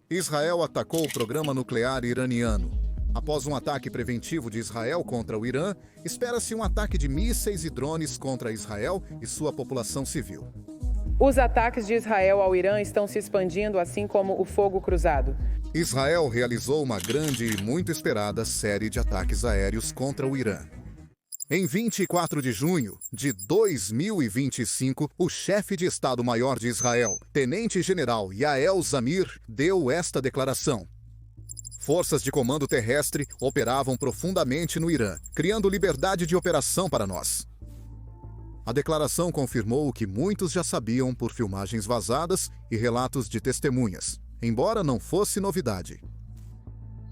Israel atacou o programa nuclear iraniano. Após um ataque preventivo de Israel contra o Irã, espera-se um ataque de mísseis e drones contra Israel e sua população civil. Os ataques de Israel ao Irã estão se expandindo, assim como o fogo cruzado. Israel realizou uma grande e muito esperada série de ataques aéreos contra o Irã. Em 24 de junho de 2025, o chefe de Estado-Maior de Israel, Tenente-General Yael Zamir, deu esta declaração. Forças de comando terrestre operavam profundamente no Irã, criando liberdade de operação para nós. A declaração confirmou o que muitos já sabiam por filmagens vazadas e relatos de testemunhas, embora não fosse novidade.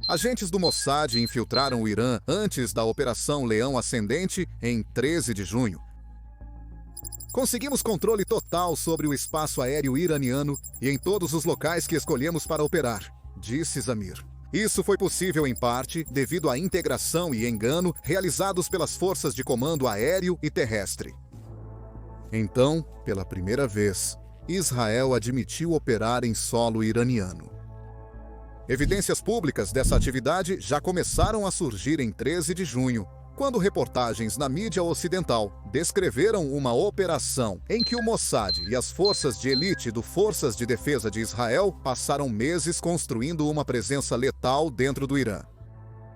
Agentes do Mossad infiltraram o Irã antes da Operação Leão Ascendente em 13 de junho. Conseguimos controle total sobre o espaço aéreo iraniano e em todos os locais que escolhemos para operar, disse Zamir. Isso foi possível em parte devido à integração e engano realizados pelas forças de comando aéreo e terrestre. Então, pela primeira vez, Israel admitiu operar em solo iraniano. Evidências públicas dessa atividade já começaram a surgir em 13 de junho, quando reportagens na mídia ocidental descreveram uma operação em que o Mossad e as forças de elite do Forças de Defesa de Israel passaram meses construindo uma presença letal dentro do Irã.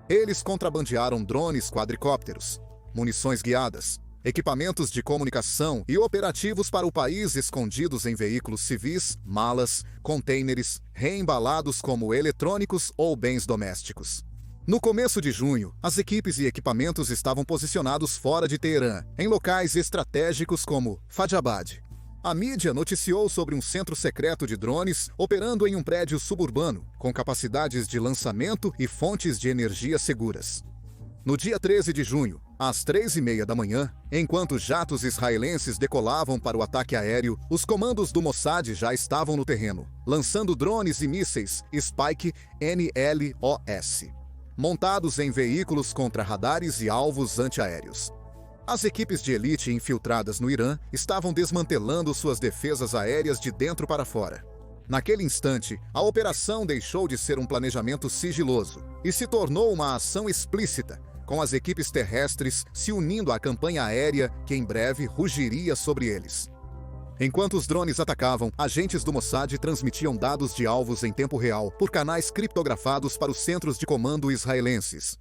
Eles contrabandearam drones quadricópteros, munições guiadas, equipamentos de comunicação e operativos para o país escondidos em veículos civis, malas, contêineres, reembalados como eletrônicos ou bens domésticos. No começo de junho, as equipes e equipamentos estavam posicionados fora de Teherã, em locais estratégicos como Fajdabad. A mídia noticiou sobre um centro secreto de drones operando em um prédio suburbano, com capacidades de lançamento e fontes de energia seguras. No dia 13 de junho, às 3h30 da manhã, enquanto jatos israelenses decolavam para o ataque aéreo, os comandos do Mossad já estavam no terreno, lançando drones e mísseis Spike NLOS, montados em veículos contra radares e alvos antiaéreos. As equipes de elite infiltradas no Irã estavam desmantelando suas defesas aéreas de dentro para fora. Naquele instante, a operação deixou de ser um planejamento sigiloso e se tornou uma ação explícita, com as equipes terrestres se unindo à campanha aérea que em breve rugiria sobre eles. Enquanto os drones atacavam, agentes do Mossad transmitiam dados de alvos em tempo real por canais criptografados para os centros de comando israelenses.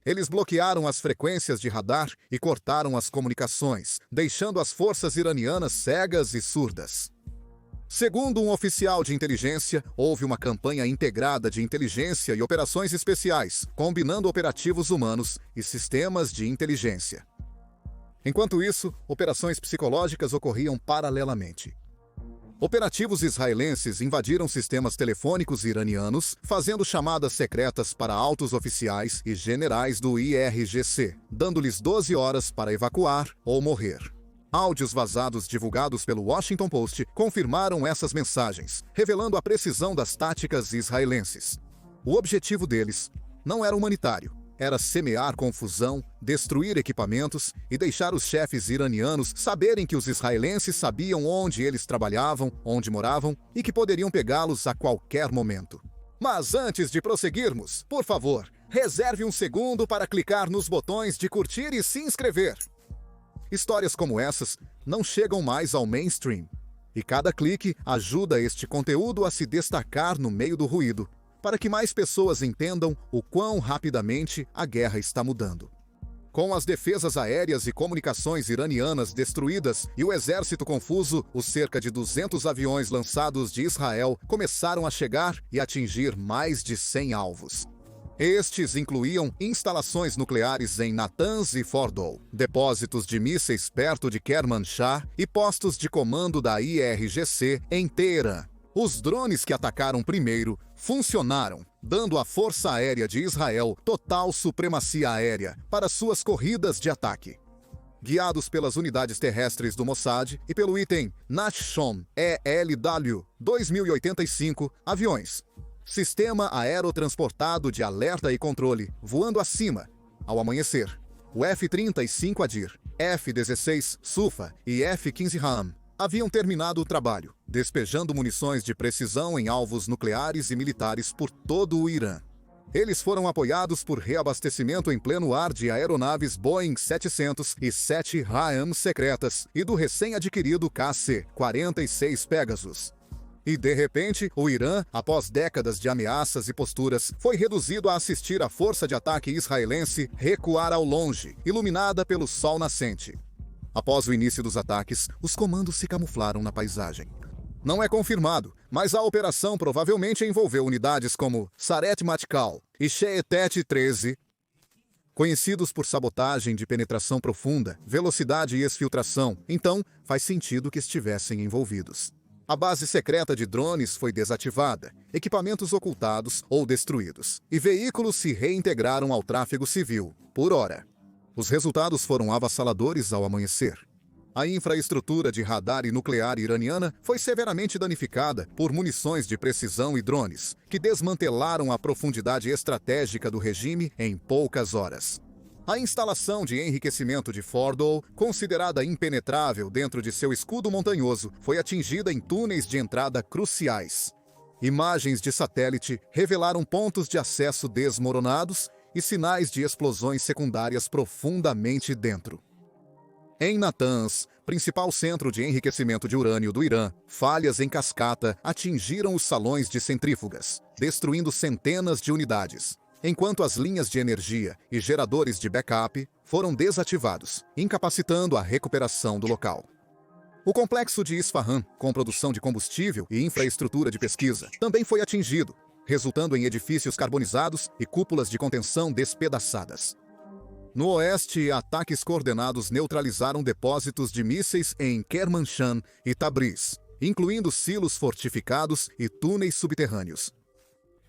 Eles bloquearam as frequências de radar e cortaram as comunicações, deixando as forças iranianas cegas e surdas. Segundo um oficial de inteligência, houve uma campanha integrada de inteligência e operações especiais, combinando operativos humanos e sistemas de inteligência. Enquanto isso, operações psicológicas ocorriam paralelamente. Operativos israelenses invadiram sistemas telefônicos iranianos, fazendo chamadas secretas para altos oficiais e generais do IRGC, dando-lhes 12 horas para evacuar ou morrer. Áudios vazados divulgados pelo Washington Post confirmaram essas mensagens, revelando a precisão das táticas israelenses. O objetivo deles não era humanitário, era semear confusão, destruir equipamentos e deixar os chefes iranianos saberem que os israelenses sabiam onde eles trabalhavam, onde moravam e que poderiam pegá-los a qualquer momento. Mas antes de prosseguirmos, por favor, reserve um segundo para clicar nos botões de curtir e se inscrever. Histórias como essas não chegam mais ao mainstream, e cada clique ajuda este conteúdo a se destacar no meio do ruído, para que mais pessoas entendam o quão rapidamente a guerra está mudando. Com as defesas aéreas e comunicações iranianas destruídas e o exército confuso, os cerca de 200 aviões lançados de Israel começaram a chegar e atingir mais de 100 alvos. Estes incluíam instalações nucleares em Natanz e Fordow, depósitos de mísseis perto de Kermanshah e postos de comando da IRGC em Teherã. Os drones que atacaram primeiro funcionaram, dando à Força Aérea de Israel total supremacia aérea para suas corridas de ataque. Guiados pelas unidades terrestres do Mossad e pelo item Nachshon ELW 2085, aviões. Sistema aerotransportado de alerta e controle, voando acima, ao amanhecer. O F-35 Adir, F-16 Sufa e F-15 Ram, haviam terminado o trabalho, despejando munições de precisão em alvos nucleares e militares por todo o Irã. Eles foram apoiados por reabastecimento em pleno ar de aeronaves Boeing 707 Ra'am secretas e do recém-adquirido KC-46 Pegasus. E, de repente, o Irã, após décadas de ameaças e posturas, foi reduzido a assistir a força de ataque israelense recuar ao longe, iluminada pelo sol nascente. Após o início dos ataques, os comandos se camuflaram na paisagem. Não é confirmado, mas a operação provavelmente envolveu unidades como Saret Matkal e She'etet 13, conhecidos por sabotagem de penetração profunda, velocidade e exfiltração, então faz sentido que estivessem envolvidos. A base secreta de drones foi desativada, equipamentos ocultados ou destruídos, e veículos se reintegraram ao tráfego civil, por hora. Os resultados foram avassaladores ao amanhecer. A infraestrutura de radar e nuclear iraniana foi severamente danificada por munições de precisão e drones, que desmantelaram a profundidade estratégica do regime em poucas horas. A instalação de enriquecimento de Fordow, considerada impenetrável dentro de seu escudo montanhoso, foi atingida em túneis de entrada cruciais. Imagens de satélite revelaram pontos de acesso desmoronados e sinais de explosões secundárias profundamente dentro. Em Natanz, principal centro de enriquecimento de urânio do Irã, falhas em cascata atingiram os salões de centrífugas, destruindo centenas de unidades, enquanto as linhas de energia e geradores de backup foram desativados, incapacitando a recuperação do local. O complexo de Isfahan, com produção de combustível e infraestrutura de pesquisa, também foi atingido, resultando em edifícios carbonizados e cúpulas de contenção despedaçadas. No oeste, ataques coordenados neutralizaram depósitos de mísseis em Kermanshah e Tabriz, incluindo silos fortificados e túneis subterrâneos.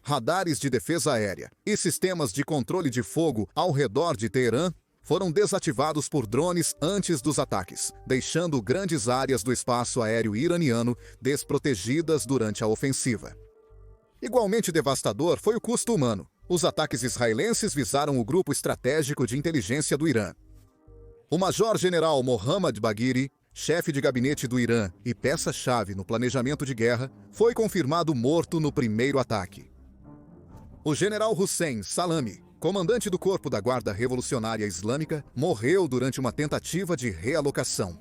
Radares de defesa aérea e sistemas de controle de fogo ao redor de Teherã foram desativados por drones antes dos ataques, deixando grandes áreas do espaço aéreo iraniano desprotegidas durante a ofensiva. Igualmente devastador foi o custo humano. Os ataques israelenses visaram o grupo estratégico de inteligência do Irã. O major-general Mohammad Bagheri, chefe de gabinete do Irã e peça-chave no planejamento de guerra, foi confirmado morto no primeiro ataque. O general Hussein Salami, comandante do Corpo da Guarda Revolucionária Islâmica, morreu durante uma tentativa de realocação.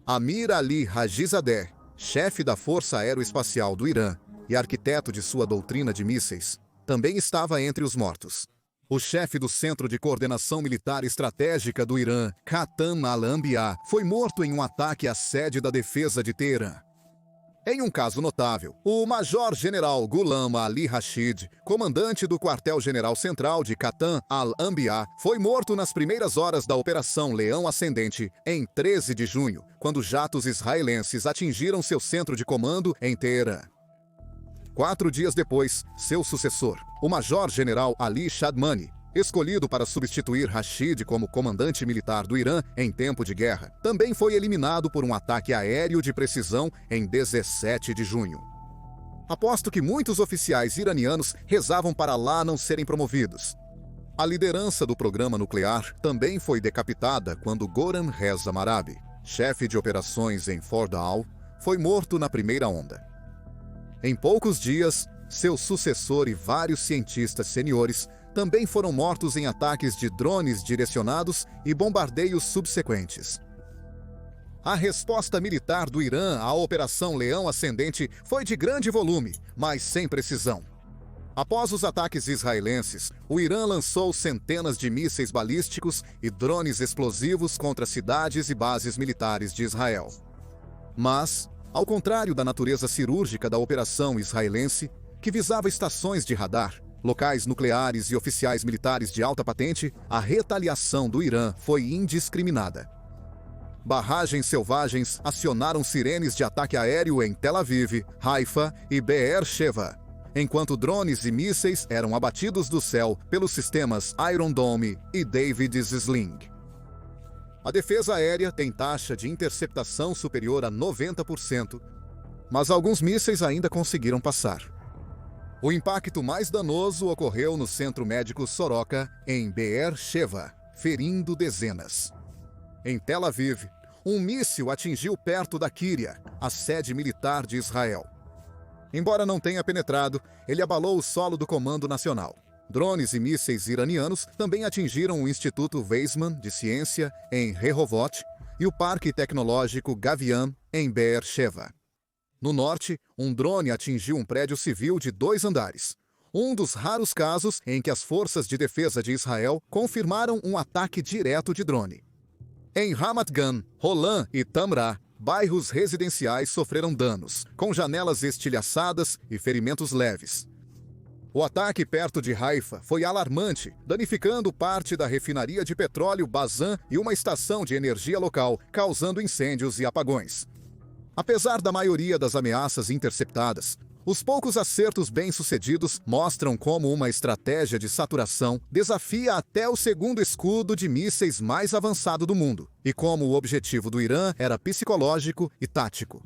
Amir Ali Hajizadeh, chefe da Força Aeroespacial do Irã e arquiteto de sua doutrina de mísseis, também estava entre os mortos. O chefe do Centro de Coordenação Militar Estratégica do Irã, Qatam al-Anbiya, foi morto em um ataque à sede da defesa de Teherã. Em um caso notável, o Major-General Ghulam Ali Rashid, comandante do Quartel-General Central de Qatam al-Anbiya, foi morto nas primeiras horas da Operação Leão Ascendente, em 13 de junho, quando jatos israelenses atingiram seu centro de comando em Teherã. 4 dias depois, seu sucessor, o Major-General Ali Shadmani, escolhido para substituir Rashid como comandante militar do Irã em tempo de guerra, também foi eliminado por um ataque aéreo de precisão em 17 de junho. Aposto que muitos oficiais iranianos rezavam para lá não serem promovidos. A liderança do programa nuclear também foi decapitada quando Goran Reza Marabi, chefe de operações em Fordow, foi morto na primeira onda. Em poucos dias, seu sucessor e vários cientistas seniores também foram mortos em ataques de drones direcionados e bombardeios subsequentes. A resposta militar do Irã à Operação Leão Ascendente foi de grande volume, mas sem precisão. Após os ataques israelenses, o Irã lançou centenas de mísseis balísticos e drones explosivos contra cidades e bases militares de Israel. Mas, ao contrário da natureza cirúrgica da operação israelense, que visava estações de radar, locais nucleares e oficiais militares de alta patente, a retaliação do Irã foi indiscriminada. Barragens selvagens acionaram sirenes de ataque aéreo em Tel Aviv, Haifa e Be'er Sheva, enquanto drones e mísseis eram abatidos do céu pelos sistemas Iron Dome e David's Sling. A defesa aérea tem taxa de interceptação superior a 90%, mas alguns mísseis ainda conseguiram passar. O impacto mais danoso ocorreu no Centro Médico Soroka, em Be'er Sheva, ferindo dezenas. Em Tel Aviv, um míssil atingiu perto da Kíria, a sede militar de Israel. Embora não tenha penetrado, ele abalou o solo do Comando Nacional. Drones e mísseis iranianos também atingiram o Instituto Weizmann de Ciência, em Rehovot, e o Parque Tecnológico Gavian, em Be'er Sheva. No norte, um drone atingiu um prédio civil de 2 andares. Um dos raros casos em que as forças de defesa de Israel confirmaram um ataque direto de drone. Em Ramat Gan, Rolan e Tamra, bairros residenciais sofreram danos, com janelas estilhaçadas e ferimentos leves. O ataque perto de Haifa foi alarmante, danificando parte da refinaria de petróleo Bazan e uma estação de energia local, causando incêndios e apagões. Apesar da maioria das ameaças interceptadas, os poucos acertos bem-sucedidos mostram como uma estratégia de saturação desafia até o segundo escudo de mísseis mais avançado do mundo, e como o objetivo do Irã era psicológico e tático.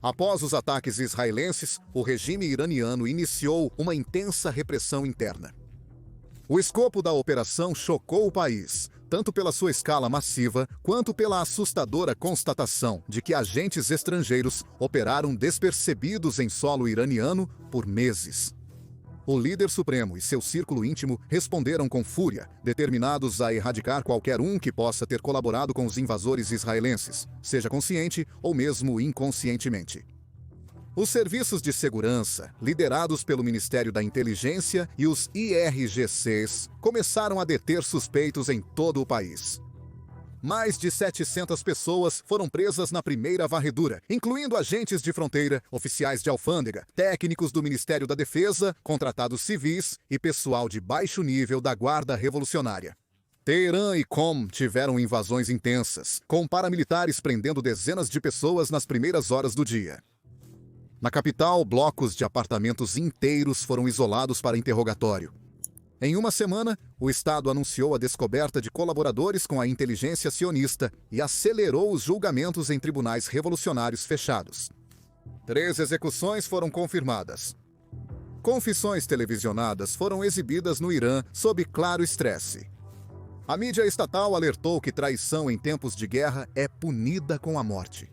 Após os ataques israelenses, o regime iraniano iniciou uma intensa repressão interna. O escopo da operação chocou o país, tanto pela sua escala massiva, quanto pela assustadora constatação de que agentes estrangeiros operaram despercebidos em solo iraniano por meses. O líder supremo e seu círculo íntimo responderam com fúria, determinados a erradicar qualquer um que possa ter colaborado com os invasores israelenses, seja consciente ou mesmo inconscientemente. Os serviços de segurança, liderados pelo Ministério da Inteligência e os IRGCs, começaram a deter suspeitos em todo o país. Mais de 700 pessoas foram presas na primeira varredura, incluindo agentes de fronteira, oficiais de alfândega, técnicos do Ministério da Defesa, contratados civis e pessoal de baixo nível da Guarda Revolucionária. Teherã e Qom tiveram invasões intensas, com paramilitares prendendo dezenas de pessoas nas primeiras horas do dia. Na capital, blocos de apartamentos inteiros foram isolados para interrogatório. Em uma semana, o Estado anunciou a descoberta de colaboradores com a inteligência sionista e acelerou os julgamentos em tribunais revolucionários fechados. 3 execuções foram confirmadas. Confissões televisionadas foram exibidas no Irã sob claro estresse. A mídia estatal alertou que traição em tempos de guerra é punida com a morte.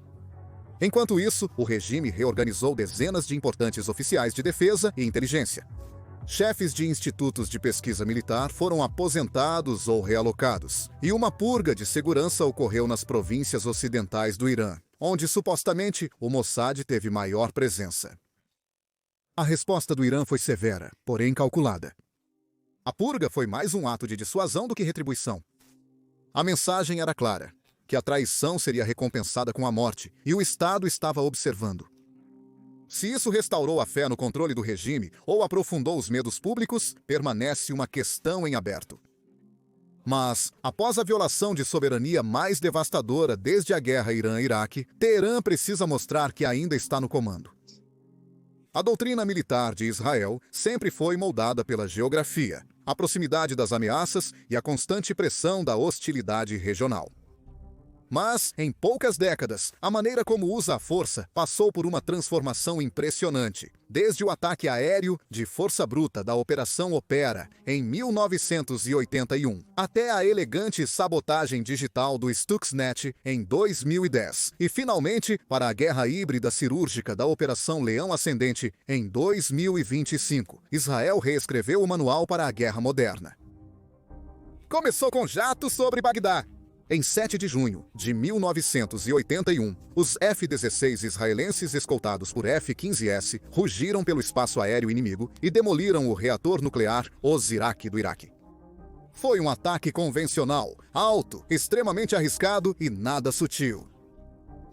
Enquanto isso, o regime reorganizou dezenas de importantes oficiais de defesa e inteligência. Chefes de institutos de pesquisa militar foram aposentados ou realocados, e uma purga de segurança ocorreu nas províncias ocidentais do Irã, onde supostamente o Mossad teve maior presença. A resposta do Irã foi severa, porém calculada. A purga foi mais um ato de dissuasão do que retribuição. A mensagem era clara: que a traição seria recompensada com a morte, e o Estado estava observando. Se isso restaurou a fé no controle do regime ou aprofundou os medos públicos, permanece uma questão em aberto. Mas, após a violação de soberania mais devastadora desde a guerra Irã-Iraque, Teherã precisa mostrar que ainda está no comando. A doutrina militar de Israel sempre foi moldada pela geografia, a proximidade das ameaças e a constante pressão da hostilidade regional. Mas, em poucas décadas, a maneira como usa a força passou por uma transformação impressionante. Desde o ataque aéreo de força bruta da Operação Opera, em 1981, até a elegante sabotagem digital do Stuxnet, em 2010. E, finalmente, para a guerra híbrida cirúrgica da Operação Leão Ascendente, em 2025. Israel reescreveu o manual para a guerra moderna. Começou com jatos sobre Bagdá. Em 7 de junho de 1981, os F-16 israelenses escoltados por F-15S rugiram pelo espaço aéreo inimigo e demoliram o reator nuclear Osirak do Iraque. Foi um ataque convencional, alto, extremamente arriscado e nada sutil.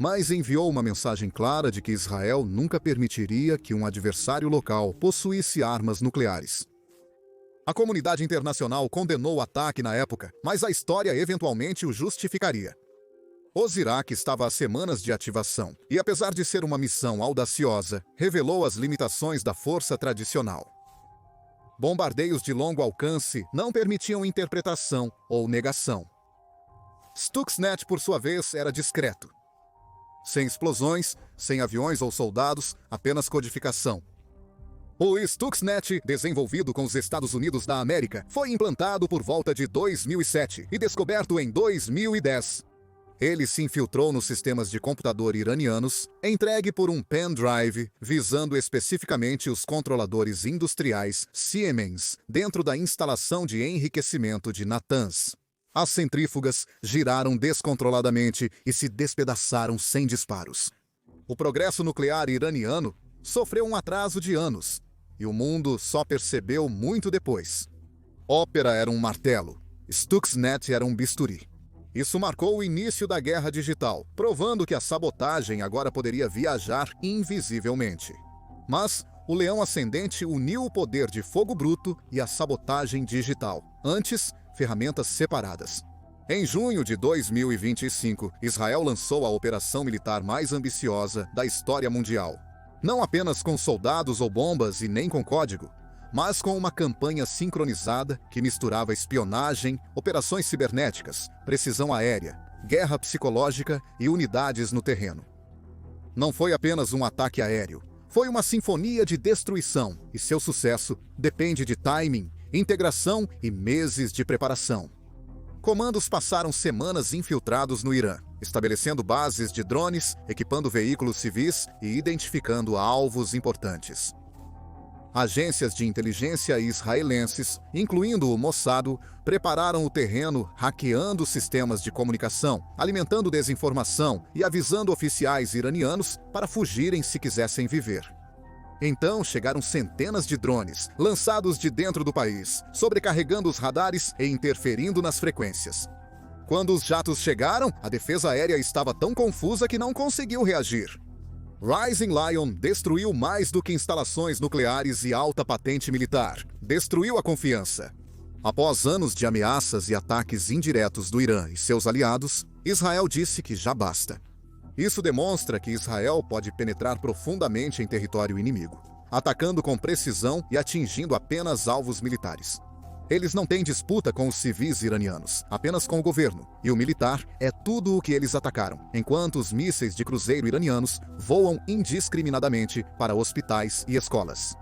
Mas enviou uma mensagem clara de que Israel nunca permitiria que um adversário local possuísse armas nucleares. A comunidade internacional condenou o ataque na época, mas a história eventualmente o justificaria. Osirak estava a semanas de ativação e, apesar de ser uma missão audaciosa, revelou as limitações da força tradicional. Bombardeios de longo alcance não permitiam interpretação ou negação. Stuxnet, por sua vez, era discreto. Sem explosões, sem aviões ou soldados, apenas codificação. O Stuxnet, desenvolvido com os Estados Unidos da América, foi implantado por volta de 2007 e descoberto em 2010. Ele se infiltrou nos sistemas de computador iranianos, entregue por um pendrive, visando especificamente os controladores industriais Siemens dentro da instalação de enriquecimento de Natanz. As centrífugas giraram descontroladamente e se despedaçaram sem disparos. O progresso nuclear iraniano sofreu um atraso de anos, e o mundo só percebeu muito depois. Ópera era um martelo, Stuxnet era um bisturi. Isso marcou o início da guerra digital, provando que a sabotagem agora poderia viajar invisivelmente. Mas o Leão Ascendente uniu o poder de fogo bruto e a sabotagem digital, antes ferramentas separadas. Em junho de 2025, Israel lançou a operação militar mais ambiciosa da história mundial. Não apenas com soldados ou bombas e nem com código, mas com uma campanha sincronizada que misturava espionagem, operações cibernéticas, precisão aérea, guerra psicológica e unidades no terreno. Não foi apenas um ataque aéreo, foi uma sinfonia de destruição, e seu sucesso depende de timing, integração e meses de preparação. Comandos passaram semanas infiltrados no Irã, estabelecendo bases de drones, equipando veículos civis e identificando alvos importantes. Agências de inteligência israelenses, incluindo o Mossad, prepararam o terreno hackeando sistemas de comunicação, alimentando desinformação e avisando oficiais iranianos para fugirem se quisessem viver. Então chegaram centenas de drones, lançados de dentro do país, sobrecarregando os radares e interferindo nas frequências. Quando os jatos chegaram, a defesa aérea estava tão confusa que não conseguiu reagir. Rising Lion destruiu mais do que instalações nucleares e alta patente militar. Destruiu a confiança. Após anos de ameaças e ataques indiretos do Irã e seus aliados, Israel disse que já basta. Isso demonstra que Israel pode penetrar profundamente em território inimigo, atacando com precisão e atingindo apenas alvos militares. Eles não têm disputa com os civis iranianos, apenas com o governo, e o militar é tudo o que eles atacaram, enquanto os mísseis de cruzeiro iranianos voam indiscriminadamente para hospitais e escolas.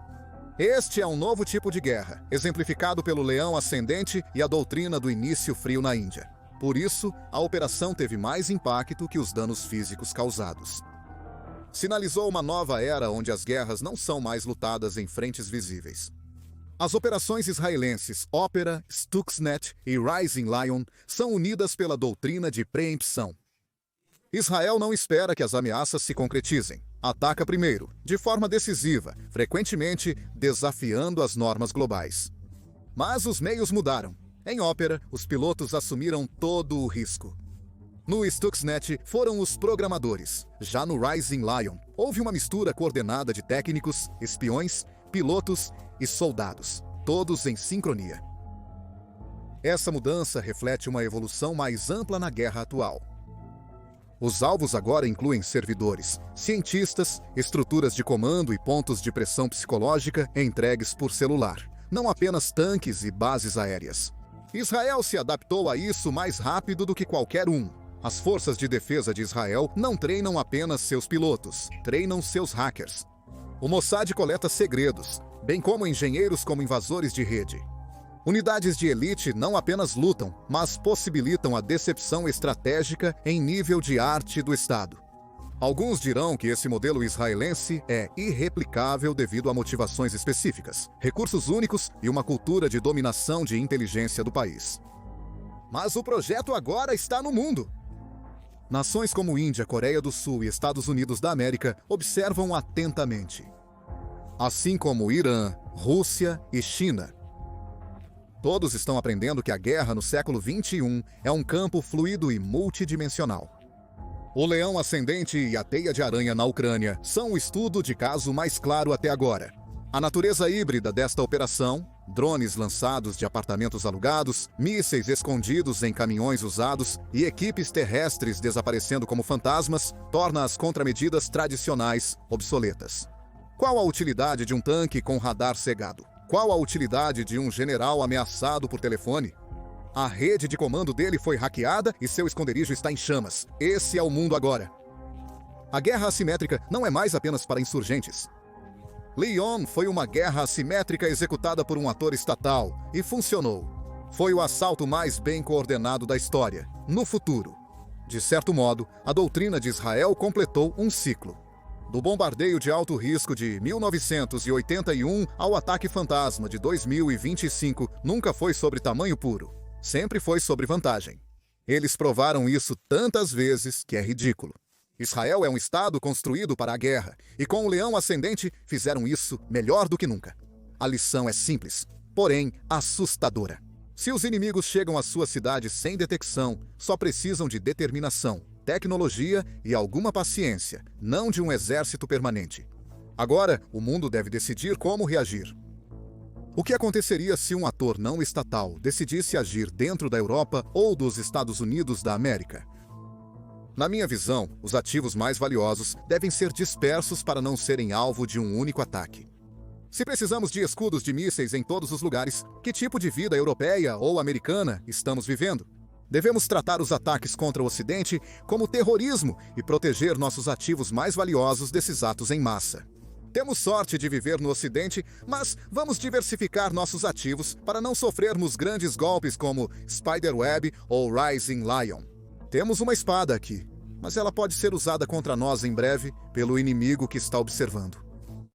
Este é um novo tipo de guerra, exemplificado pelo Leão Ascendente e a doutrina do início frio na Índia. Por isso, a operação teve mais impacto que os danos físicos causados. Sinalizou uma nova era onde as guerras não são mais lutadas em frentes visíveis. As operações israelenses Ópera, Stuxnet e Rising Lion são unidas pela doutrina de preempção. Israel não espera que as ameaças se concretizem. Ataca primeiro, de forma decisiva, frequentemente desafiando as normas globais. Mas os meios mudaram. Em Ópera, os pilotos assumiram todo o risco. No Stuxnet foram os programadores. Já no Rising Lion, houve uma mistura coordenada de técnicos, espiões, pilotos e soldados, todos em sincronia. Essa mudança reflete uma evolução mais ampla na guerra atual. Os alvos agora incluem servidores, cientistas, estruturas de comando e pontos de pressão psicológica entregues por celular, não apenas tanques e bases aéreas. Israel se adaptou a isso mais rápido do que qualquer um. As forças de defesa de Israel não treinam apenas seus pilotos, treinam seus hackers. O Mossad coleta segredos, bem como engenheiros como invasores de rede. Unidades de elite não apenas lutam, mas possibilitam a decepção estratégica em nível de arte do Estado. Alguns dirão que esse modelo israelense é irreplicável devido a motivações específicas, recursos únicos e uma cultura de dominação de inteligência do país. Mas o projeto agora está no mundo. Nações como Índia, Coreia do Sul e Estados Unidos da América observam atentamente. Assim como Irã, Rússia e China. Todos estão aprendendo que a guerra no século XXI é um campo fluido e multidimensional. O Leão Ascendente e a Teia de Aranha na Ucrânia são o estudo de caso mais claro até agora. A natureza híbrida desta operação, drones lançados de apartamentos alugados, mísseis escondidos em caminhões usados e equipes terrestres desaparecendo como fantasmas, torna as contramedidas tradicionais obsoletas. Qual a utilidade de um tanque com radar cegado? Qual a utilidade de um general ameaçado por telefone? A rede de comando dele foi hackeada e seu esconderijo está em chamas. Esse é o mundo agora. A guerra assimétrica não é mais apenas para insurgentes. Leon foi uma guerra assimétrica executada por um ator estatal e funcionou. Foi o assalto mais bem coordenado da história. No futuro, De certo modo, a doutrina de Israel completou um ciclo. Do bombardeio de alto risco de 1981 ao ataque fantasma de 2025, nunca foi sobre tamanho puro. Sempre foi sobre vantagem. Eles provaram isso tantas vezes que é ridículo. Israel é um estado construído para a guerra, e com o leão ascendente fizeram isso melhor do que nunca. A lição é simples, porém assustadora. Se os inimigos chegam à sua cidade sem detecção, só precisam de determinação, tecnologia e alguma paciência, não de um exército permanente. Agora, o mundo deve decidir como reagir. O que aconteceria se um ator não estatal decidisse agir dentro da Europa ou dos Estados Unidos da América? Na minha visão, os ativos mais valiosos devem ser dispersos para não serem alvo de um único ataque. Se precisamos de escudos de mísseis em todos os lugares, que tipo de vida europeia ou americana estamos vivendo? Devemos tratar os ataques contra o Ocidente como terrorismo e proteger nossos ativos mais valiosos desses atos em massa. Temos sorte de viver no Ocidente, mas vamos diversificar nossos ativos para não sofrermos grandes golpes como Spiderweb ou Rising Lion. Temos uma espada aqui, mas ela pode ser usada contra nós em breve pelo inimigo que está observando.